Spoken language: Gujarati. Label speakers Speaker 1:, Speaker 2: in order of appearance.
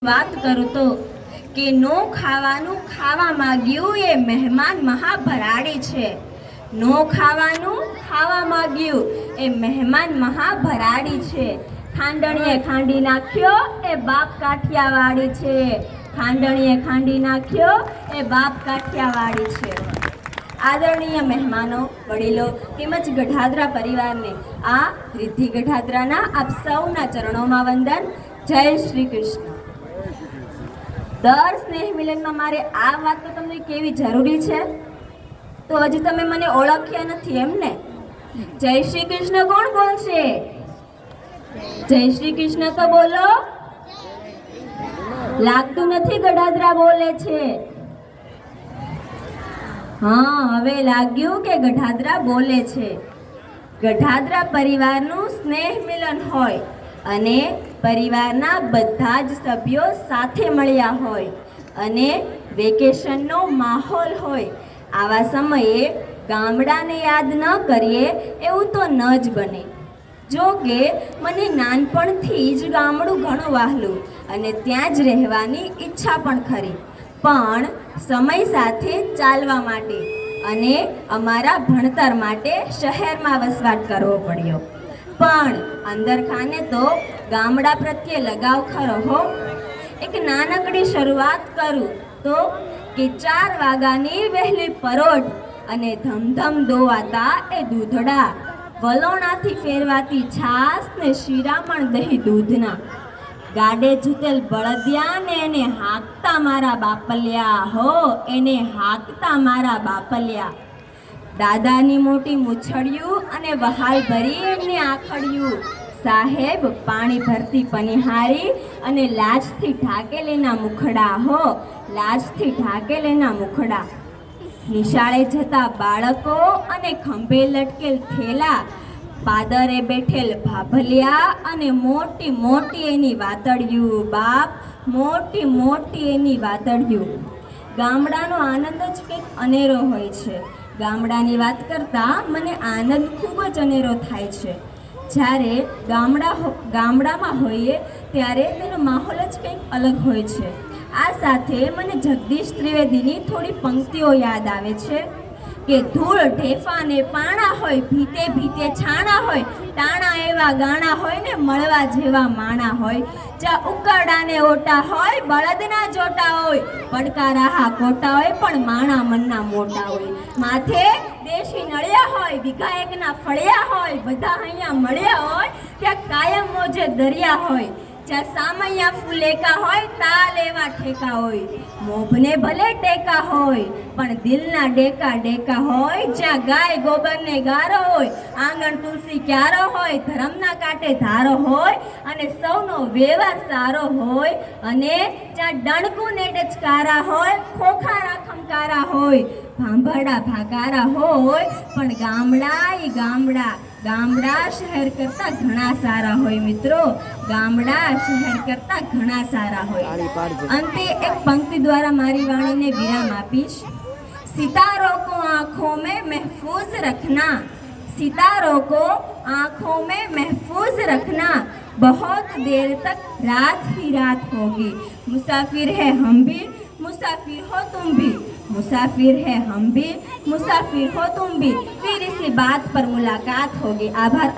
Speaker 1: વાત કરું તો કે નો ખાવાનું ખાવા માંગ્યું એ મહેમાન મહાભરાડી છે। નો ખાવાનું ખાવા માંગ્યું એ મહેમાન મહાભરાડી છે। ખાંડણીએ ખાંડી નાખ્યો એ બાપ કાઠિયાવાડી છે। ખાંડણીએ ખાંડી નાખ્યો એ બાપ કાઠિયાવાડી છે। આદરણીય મહેમાનો, વડીલો તેમજ ગઢાદરા પરિવારને આ રિદ્ધિ ગઢાદરાના આપ સૌના ચરણોમાં વંદન। જય શ્રી કૃષ્ણ। દર સ્નેહ મિલનમાં મારે આ વાત તો તમને કેવી જરૂરી છે? તો હજી તમે મને ઓળખ્યા નથી એમ ને? જય શ્રી કૃષ્ણ કોણ બોલશે? જય શ્રી કૃષ્ણ તો બોલો। લાગતું નથી ગઢાદરા બોલે છે। હા, હવે લાગ્યું કે ગઢાદરા બોલે છે। ગઢાદરા પરિવારનું સ્નેહ મિલન હોય અને પરિવારના બધા જ સભ્યો સાથે મળ્યા હોય અને વેકેશનનો માહોલ હોય। આવા સમયે ગામડાને યાદ ન કરીએ એવું તો ન જ બને। જો કે મને નાનપણથી જ ગામડું ઘણું વહાલું અને ત્યાં જ રહેવાની ઈચ્છા પણ ખરી, પણ સમય સાથે ચાલવા માટે અને અમારા ભણતર માટે શહેરમાં વસવાટ કરવો પડ્યો। પણ અંદર ખાને તો ગામડા પ્રત્યે લગાવ ખરો હો। એક નાનકડી શરૂઆત કરું તો કે 4 વાગ્યાની વહેલી પરોઢ અને ધમધમ દોવાતા એ દૂધડા, વલોણાથી ફેરવાતી છાસ ને શિરામણ દહીં દૂધના, ગાડે જુતેલ બળદિયા ને એને હાંકતા મારા બાપલિયા હો, એને હાંકતા મારા બાપલિયા। દાદાની મોટી મૂછડિયું અને વહાલ ભરી એમને આખડિયું, સાહેબ પાણી ભરતી પનિહારી અને લાજથી ઢાકેલીના મુખડા હો, લાજથી ઢાકેલીના મુખડા। નિશાળે જતા બાળકો અને ખંભે લટકેલ થેલા, પાદરે બેઠેલ ભાભલિયા અને મોટી મોટી એની વાતડિયું, બાપ મોટી મોટી એની વાતડિયું। ગામડાનો આનંદ જ કંઈક અનેરો હોય છે। ગામડાની વાત કરતા મને આનંદ ખૂબ જ અનેરો થાય છે। જ્યારે ગામડામાં હોઈએ ત્યારે તેનો માહોલ જ કંઈક અલગ હોય છે। આ સાથે મને જગદીશ ત્રિવેદીની થોડી પંક્તિઓ યાદ આવે છે કે ધૂળ ઢેફા ને પાણા હોય, ભીતે ભીતે છાણા હોય, ટાણા એવા ગાણા હોય ને મળવા જેવા માણા હોય। જ્યાં ઉકરડા ને ઓટા હોય, બળદના જોટા હોય, પડકારા હા કોટા હોય, પણ માણા મનના મોટા હોય। માથે દેશી નળિયા હોય, વિઘાયકના ફળિયા હોય, બધા અહીંયા મળ્યા હોય। ત્યાં કાયમ મોજે દરિયા હોય, જ્યાં સામૈયા ફૂલેકા હોય, તાલ એવા ઠેકા હોય। મોભને ભલે ટેકા હોય પણ દિલના ડેકા ડેકા હોય। જ્યાં ગાય ગોબરને ગારો હોય, આંગણ તુલસી ક્યારો હોય, ધર્મના કાંઠે ધારો હોય અને સૌનો વ્યવહાર સારો હોય। અને જ્યાં ડણકું ને ડચકારા હોય, ખોખારા ખમકારા હોય, ભાંભરડા ભાગારા હોય, પણ ગામડા શહેર કરતા ઘણા સારા હોય મિત્રો। ગામડા શહેર કરતા ઘણા સારા હોય। અંતે એક પંક્તિ દ્વારા મારી વાણીને વિરામ આપીશ। सितारों को आंखों में महफूज रखना, सितारों को आंखों में महफूज रखना, बहुत देर तक रात ही रात होगी। मुसाफिर है हम भी, मुसाफिर हो तुम भी, मुसाफिर है हम भी, मुसाफिर हो तुम भी। फिर इसी बात पर मुलाकात होगी। आभार।